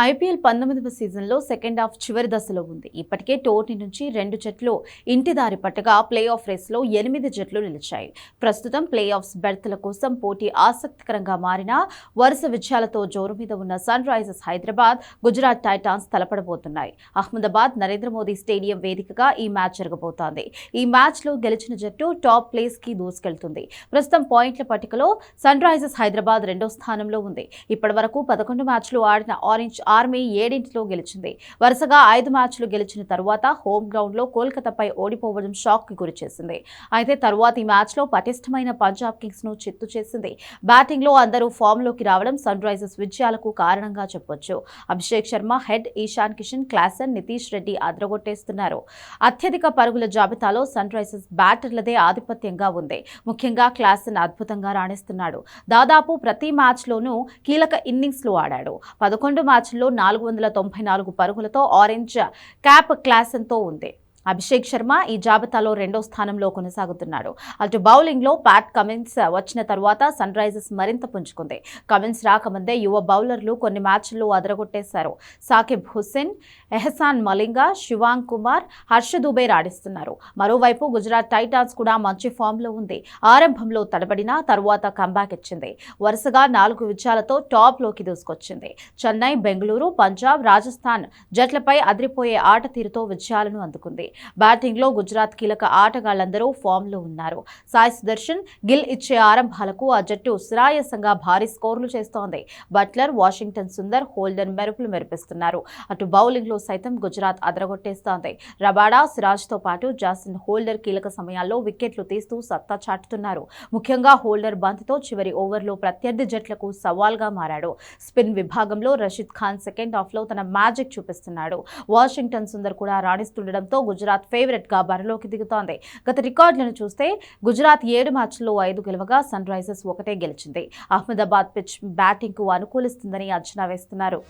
IPL 19వ సీజన్లో second half చివరి దశలో ఉంది. ఇప్పటికే టోర్నీ నుంచి 2 జట్లు ఇంటి దారి పట్టగా ప్లే ఆఫ్ రేస్లో 8 జట్లు నిలిచాయి. ప్రస్తుతం ప్లే ఆఫ్స్ బెర్త్ల కోసం పోటీ ఆసక్తికరంగా మారిన వరుస విజయాలతో జోరు మీద ఉన్న Sunrisers Hyderabad, Gujarat Titans తలపడబోతున్నాయి. అహ్మదాబాద్ నరేంద్ర మోదీ స్టేడియం వేదికగా ఈ మ్యాచ్ జరగబోతోంది. ఈ మ్యాచ్లో గెలిచిన జట్టు టాప్ ప్లేస్కి దూసుకెళ్తుంది. ప్రస్తుతం పాయింట్ల పట్టికలో సన్ రైజర్స్ హైదరాబాద్ 2వ స్థానంలో ఉంది. ఇప్పటి వరకు 11 మ్యాచ్లు ఆడిన ఆరెంజ్ ఆర్మీ 7 గెలిచింది. వరుసగా 5 మ్యాచ్లు గెలిచిన తరువాత హోమ్ గ్రౌండ్ లో కోల్కతాపై ఓడిపోవడం షాక్ కి గురి చేసింది. అయితే తరువాతి మ్యాచ్ లో పటిష్టమైన పంజాబ్ కింగ్స్ ను చిత్తు చేసింది. బ్యాటింగ్ లో అందరూ ఫామ్ లోకి రావడం సన్ రైజర్స్ విజయాలకు కారణంగా చెప్పొచ్చు. అభిషేక్ శర్మ హెడ్, ఈశాన్ కిషన్, క్లాసన్, నితీష్ రెడ్డి అదరగొట్టేస్తున్నారు. అత్యధిక పరుగుల జాబితాలో సన్ రైజర్స్ బ్యాటర్లదే ఆధిపత్యంగా ఉంది. ముఖ్యంగా క్లాసన్ అద్భుతంగా రాణిస్తున్నాడు. దాదాపు ప్రతి మ్యాచ్ లోనూ కీలక ఇన్నింగ్స్ లో ఆడాడు. 11 మ్యాచ్ల్లో 494 పరుగులతో ఆరెంజ్ క్యాప్ క్లాసన్తో ఉంది. అభిషేక్ శర్మ ఈ జాబితాలో 2వ స్థానంలో కొనసాగుతున్నాడు. అటు బౌలింగ్ లో ప్యాట్ కమిన్స్ వచ్చిన తరువాత సన్ రైజర్స్ మరింత పుంజుకుంది. కమిన్స్ రాకముందే యువ బౌలర్లు కొన్ని మ్యాచ్ల్లో అదరగొట్టేశారు. సాకిబ్ హుస్సేన్, ఎహసాన్ మలింగా, శివాంగ్ కుమార్, హర్ష దుబే రాణిస్తున్నారు. మరోవైపు గుజరాత్ టైటాన్స్ కూడా మంచి ఫామ్ లో ఉంది. ఆరంభంలో తడబడిన తరువాత కంబ్యాక్ ఇచ్చింది. వరుసగా 4 విజయాలతో టాప్ లోకి దూసుకొచ్చింది. చెన్నై, బెంగళూరు, పంజాబ్, రాజస్థాన్ జట్లపై అదిరిపోయే ఆట తీరుతో విజయాలను అందుకుంది. బ్యాటింగ్ లో గుజరాత్ కీలక ఆటగాళ్లందరూ ఫామ్ లో ఉన్నారు. సాయి సుదర్శన్, గిల్ ఇచ్చే ఆరంభాలకు ఆ జట్టు సునాయాసంగా భారీ స్కోర్లు చేస్తోంది. బట్లర్, వాషింగ్టన్ సుందర్, హోల్డర్ మెరుపులు మెరిపిస్తున్నారు. అటు బౌలింగ్ లో సైతం గుజరాత్ అదరగొట్టేస్తోంది. రబాడా, సిరాజ్ తో పాటు జాసన్ హోల్డర్ కీలక సమయాల్లో వికెట్లు తీస్తూ సత్తా చాటుతున్నారు. ముఖ్యంగా హోల్డర్ బంతితో చివరి ఓవర్లో ప్రత్యర్థి జట్లకు సవాల్గా మారాడు. స్పిన్ విభాగంలో రషీద్ ఖాన్ సెకండ్ హాఫ్ లో తన మ్యాజిక్ చూపిస్తున్నాడు. వాషింగ్టన్ సుందర్ కూడా రాణిస్తుండటంతో గుజరాత్ ఫేవరెట్ గా బరిలోకి దిగుతోంది. గత రికార్డులను చూస్తే గుజరాత్ 7 మ్యాచ్ల్లో 5 గెలవగా సన్ రైజర్స్ 1 గెలిచింది. అహ్మదాబాద్ పిచ్ బ్యాటింగ్ కు అనుకూలిస్తుందని అంచనా వేస్తున్నారు.